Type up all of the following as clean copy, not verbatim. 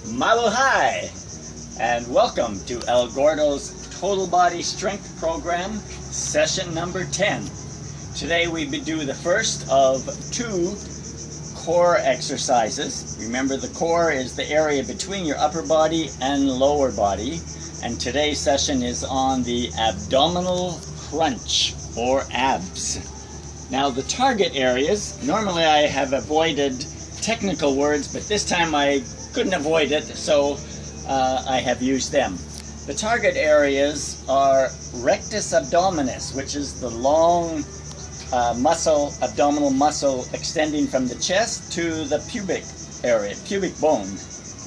Mabuhay and welcome to El Gordo's Total Body Strength Program, session number 10. Today we do the first of 2 core exercises. Remember, the core is the area between your upper body and lower body, and today's session is on the abdominal crunch or abs. Now the target areas, normally I have avoided technical words, but this time I couldn't avoid it, so I have used them. The target areas are rectus abdominis, which is the long abdominal muscle extending from the chest to the pubic area, pubic bone.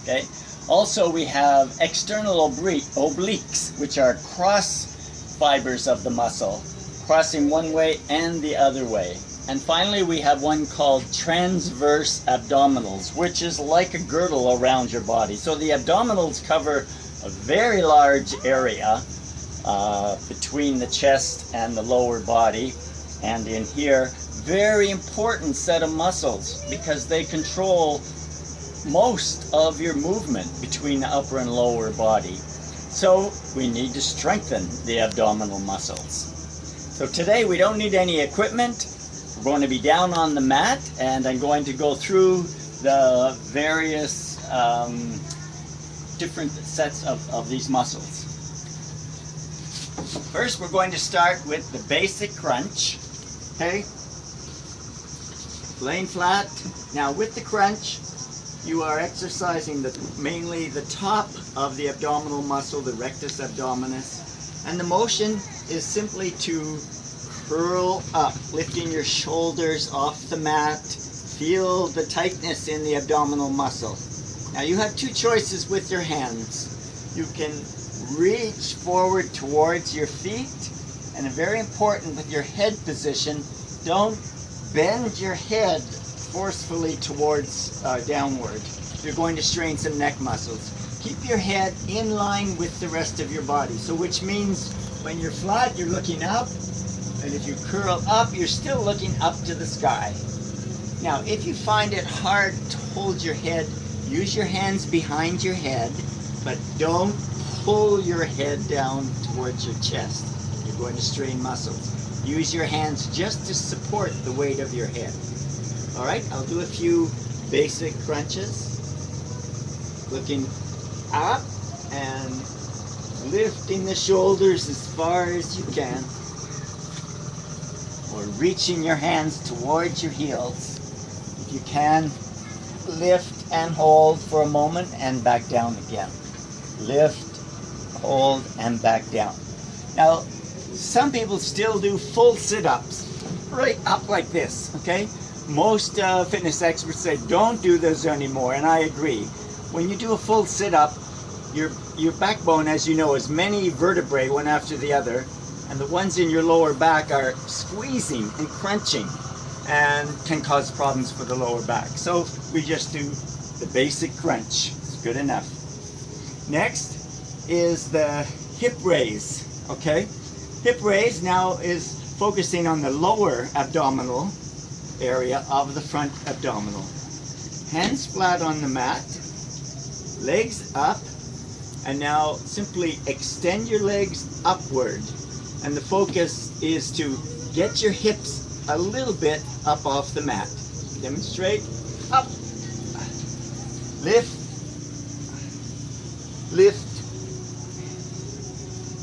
Okay. Also, we have external obliques, which are cross fibers of the muscle, crossing one way and the other way. And finally, we have one called transverse abdominals, which is like a girdle around your body. So the abdominals cover a very large area between the chest and the lower body. And in here, very important set of muscles because they control most of your movement between the upper and lower body. So we need to strengthen the abdominal muscles. So today we don't need any equipment. We're going to be down on the mat, and I'm going to go through the various different sets of these muscles. First, we're going to start with the basic crunch. Okay? Laying flat. Now with the crunch, you are exercising mainly the top of the abdominal muscle, the rectus abdominis, and the motion is simply to curl up, lifting your shoulders off the mat. Feel the tightness in the abdominal muscle. Now you have 2 choices with your hands. You can reach forward towards your feet, and very important with your head position, don't bend your head forcefully towards downward. You're going to strain some neck muscles. Keep your head in line with the rest of your body. So which means when you're flat, you're looking up. And if you curl up, you're still looking up to the sky. Now, if you find it hard to hold your head, use your hands behind your head, but don't pull your head down towards your chest. You're going to strain muscles. Use your hands just to support the weight of your head. All right, I'll do a few basic crunches. Looking up and lifting the shoulders as far as you can. Or reaching your hands towards your heels. If you can, lift and hold for a moment and back down again. Lift, hold, and back down. Now, some people still do full sit-ups, right up like this, okay? Most fitness experts say don't do this anymore, and I agree. When you do a full sit-up, your backbone, as you know, is many vertebrae, one after the other, and the ones in your lower back are squeezing and crunching and can cause problems for the lower back. So we just do the basic crunch. It's good enough. Next is the hip raise, okay? Hip raise now is focusing on the lower abdominal area of the front abdominal. Hands flat on the mat, legs up, and now simply extend your legs upward. And the focus is to get your hips a little bit up off the mat. Demonstrate. Up. Lift. Lift.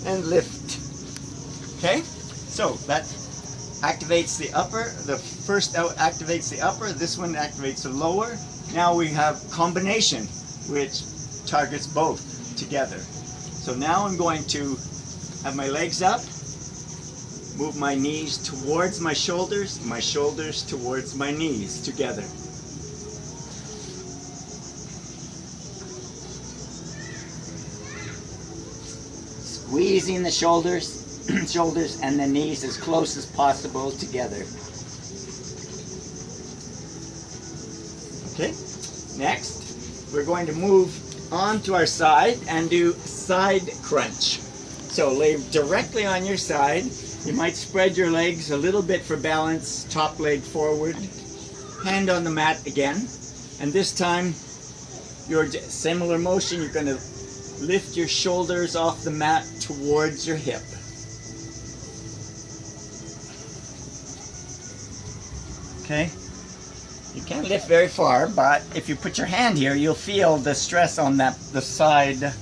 And lift. Okay? So that activates the upper. The first out activates the upper. This one activates the lower. Now we have combination, which targets both together. So now I'm going to have my legs up. Move my knees towards my shoulders towards my knees together. Squeezing the shoulders and the knees as close as possible together. Okay, next we're going to move on to our side and do side crunch. So lay directly on your side. You might spread your legs a little bit for balance, top leg forward, hand on the mat again, and this time your similar motion, you're going to lift your shoulders off the mat towards your hip. Okay? You can't lift very far, but if you put your hand here, you'll feel the stress on the side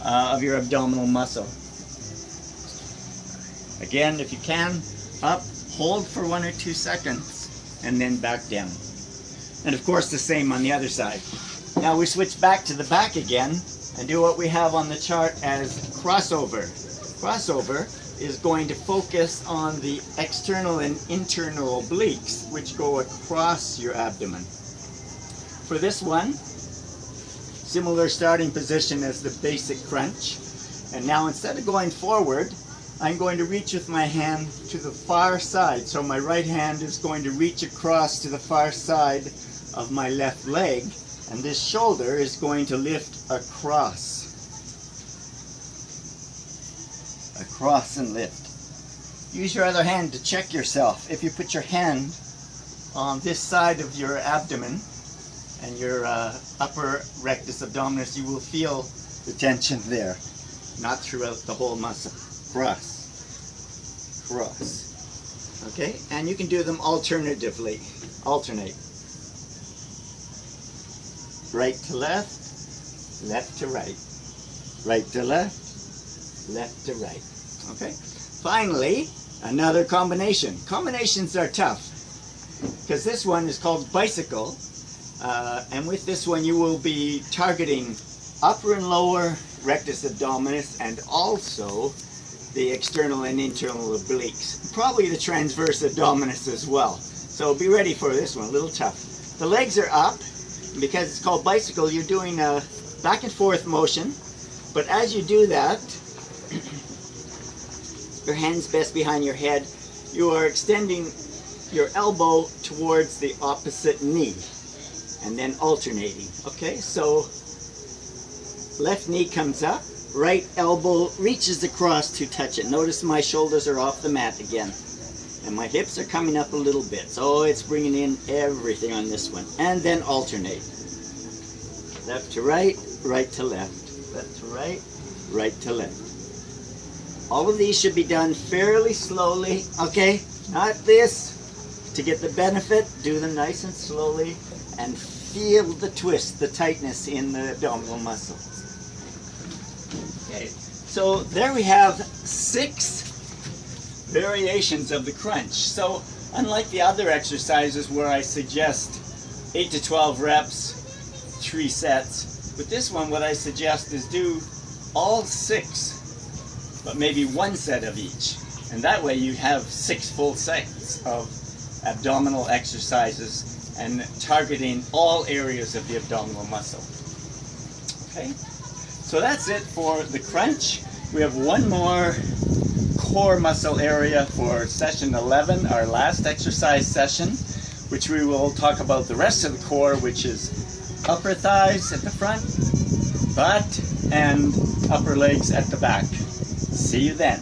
of your abdominal muscle. Again, if you can, up, hold for 1 or 2 seconds, and then back down. And of course the same on the other side. Now we switch back to the back again and do what we have on the chart as crossover. Crossover is going to focus on the external and internal obliques, which go across your abdomen. For this one, similar starting position as the basic crunch. And now instead of going forward, I'm going to reach with my hand to the far side. So my right hand is going to reach across to the far side of my left leg, and this shoulder is going to lift across. Across and lift. Use your other hand to check yourself. If you put your hand on this side of your abdomen and your upper rectus abdominis, you will feel the tension there, not throughout the whole muscle. Cross. Cross. Okay? And you can do them alternatively. Alternate. Right to left, left to right. Right to left, left to right. Okay? Finally, another combination. Combinations are tough because this one is called bicycle, and with this one you will be targeting upper and lower rectus abdominis and also the external and internal obliques. Probably the transverse abdominis as well. So be ready for this one, a little tough. The legs are up. Because it's called bicycle, you're doing a back and forth motion, but as you do that, your hands best behind your head, you are extending your elbow towards the opposite knee and then alternating. Okay, so left knee comes up, right elbow reaches across to touch it. Notice my shoulders are off the mat again. And my hips are coming up a little bit. So it's bringing in everything on this one. And then alternate. Left to right, right to left. Left to right, right to left. All of these should be done fairly slowly, okay? Not this. To get the benefit, do them nice and slowly and feel the twist, the tightness in the abdominal muscles. Okay, so there we have 6 variations of the crunch. So unlike the other exercises where I suggest 8 to 12 reps, 3 sets, with this one what I suggest is do all 6, but maybe 1 set of each. And that way you have 6 full sets of abdominal exercises and targeting all areas of the abdominal muscle. Okay, so that's it for the crunch. We have one more core muscle area for session 11, our last exercise session, which we will talk about the rest of the core, which is upper thighs at the front, butt, and upper legs at the back. See you then.